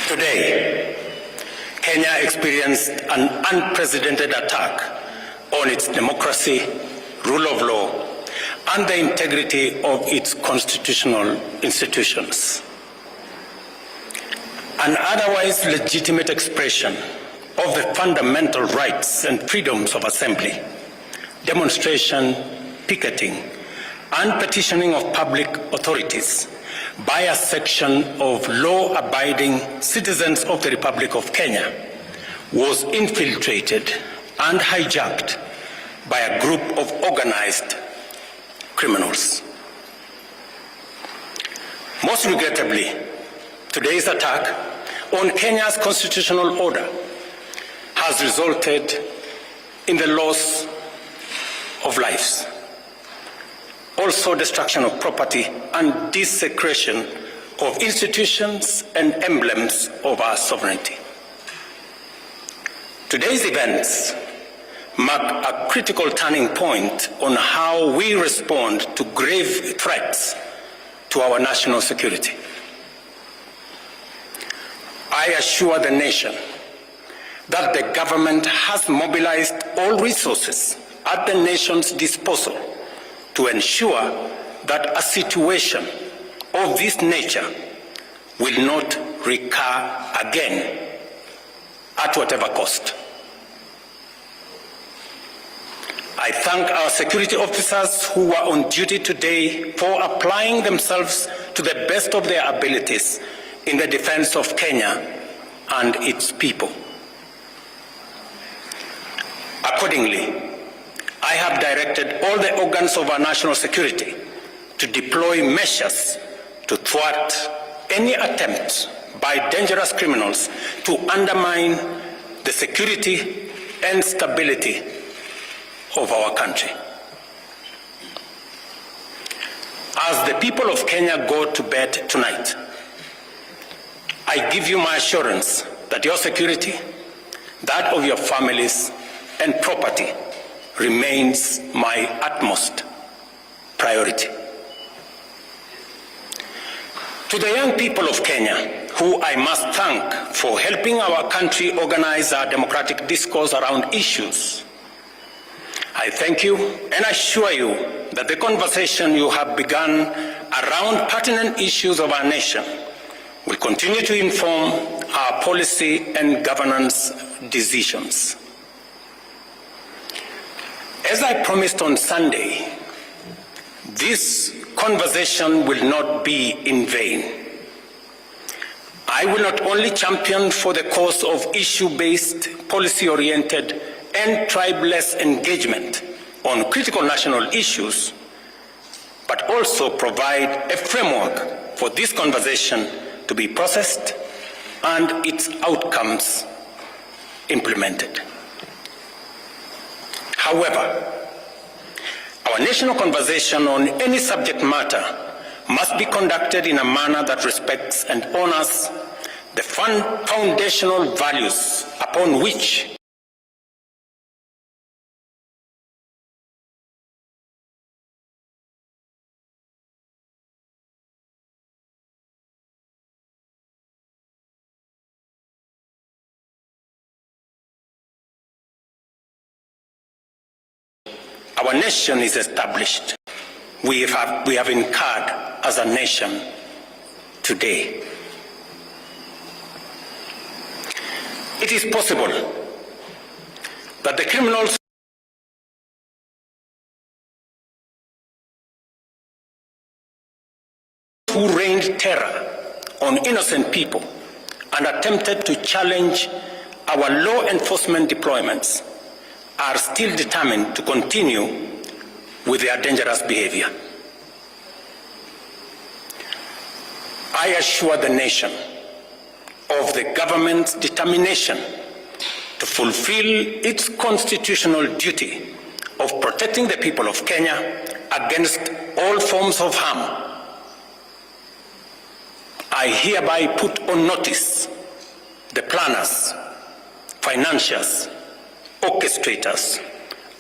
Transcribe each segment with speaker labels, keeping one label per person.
Speaker 1: Today, Kenya experienced an unprecedented attack on its democracy, rule of law, and the integrity of its constitutional institutions. An otherwise legitimate expression of the fundamental rights and freedoms of assembly, demonstration, picketing, and petitioning of public authorities by a section of law-abiding citizens of the Republic of Kenya was infiltrated and hijacked by a group of organized criminals. Most regrettably, today's attack on Kenya's constitutional order has resulted in the loss of lives, also destruction of property and desecration of institutions and emblems of our sovereignty. Today's events mark a critical turning point on how we respond to grave threats to our national security. I assure the nation that the government has mobilized all resources at the nation's disposal to ensure that a situation of this nature will not recur again at whatever cost. I thank our security officers who are on duty today for applying themselves to the best of their abilities in the defense of Kenya and its people. Accordingly, I have directed all the organs of our national security to deploy measures to thwart any attempt by dangerous criminals to undermine the security and stability of our country. As the people of Kenya go to bed tonight, I give you my assurance that your security, that of your families and property, remains my utmost priority. To the young people of Kenya, who I must thank for helping our country organize our democratic discourse around issues, I thank you and assure you that the conversation you have begun around pertinent issues of our nation will continue to inform our policy and governance decisions. As I promised on Sunday, this conversation will not be in vain. I will not only champion for the cause of issue-based, policy-oriented, and tribeless engagement on critical national issues, but also provide a framework for this conversation to be processed and its outcomes implemented. However, our national conversation on any subject matter must be conducted in a manner that respects and honors the foundational values upon which our nation is established. We have incurred as a nation today. It is possible that the criminals who rained terror on innocent people and attempted to challenge our law enforcement deployments are still determined to continue with their dangerous behavior. I assure the nation of the government's determination to fulfill its constitutional duty of protecting the people of Kenya against all forms of harm. I hereby put on notice the planners, financiers, orchestrators,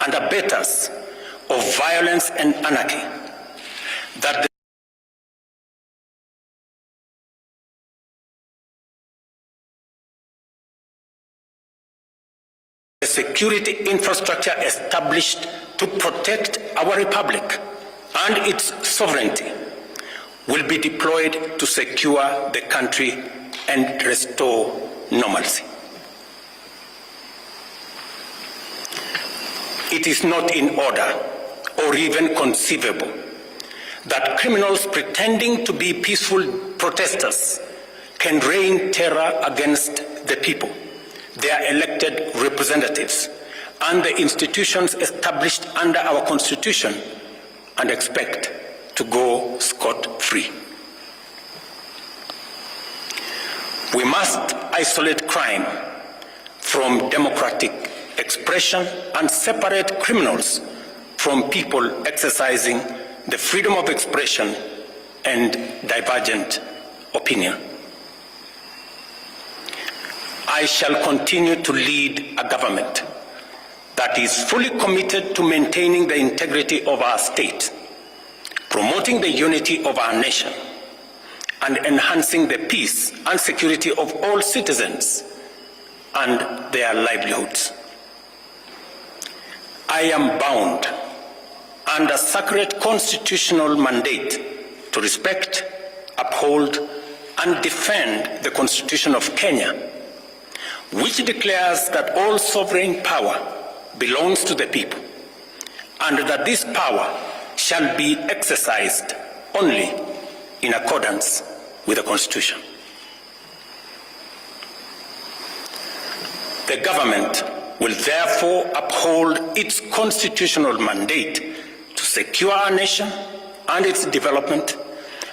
Speaker 1: and abettors of violence and anarchy that security infrastructure established to protect our republic and its sovereignty will be deployed to secure the country and restore normalcy. It is not in order or even conceivable that criminals pretending to be peaceful protesters can rain terror against the people, their elected representatives, and the institutions established under our Constitution and expect to go scot-free. We must isolate crime from democratic expression and separate criminals from people exercising the freedom of expression and divergent opinion. I shall continue to lead a government that is fully committed to maintaining the integrity of our state, promoting the unity of our nation, and enhancing the peace and security of all citizens and their livelihoods. I am bound under sacred constitutional mandate to respect, uphold, and defend the Constitution of Kenya, which declares that all sovereign power belongs to the people, and that this power shall be exercised only in accordance with the Constitution. The government will therefore uphold its constitutional mandate to secure our nation and its development,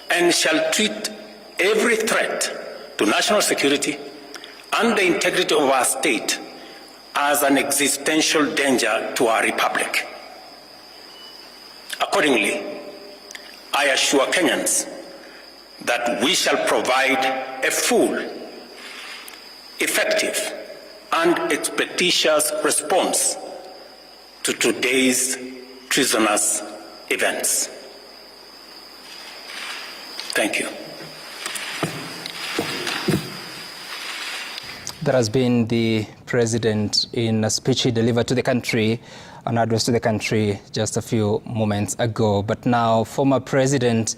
Speaker 1: and shall treat every threat to national security and the integrity of our state as an existential danger to our republic. Accordingly, I assure Kenyans that we shall provide a full, effective, and expeditious response to today's treasonous events. Thank you.
Speaker 2: That has been the president in a speech he delivered to the country, an address to the country just a few moments ago. But now, former President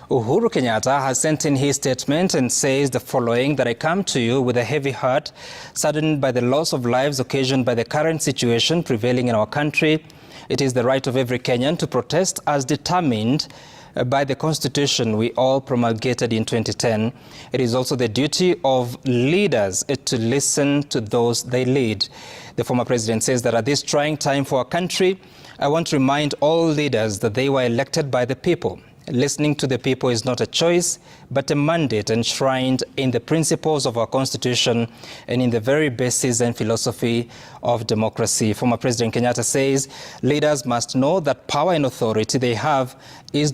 Speaker 2: Uhuru Kenyatta has sent in his statement and says the following: that I come to you with a heavy heart, saddened by the loss of lives occasioned by the current situation prevailing in our country. It is the right of every Kenyan to protest as determined by the Constitution we all promulgated in 2010. It is also the duty of leaders to listen to those they lead. The former president says that at this trying time for our country, I want to remind all leaders that they were elected by the people. Listening to the people is not a choice, but a mandate enshrined in the principles of our Constitution and in the very basis and philosophy of democracy. Former President Kenyatta says leaders must know that power and authority they have is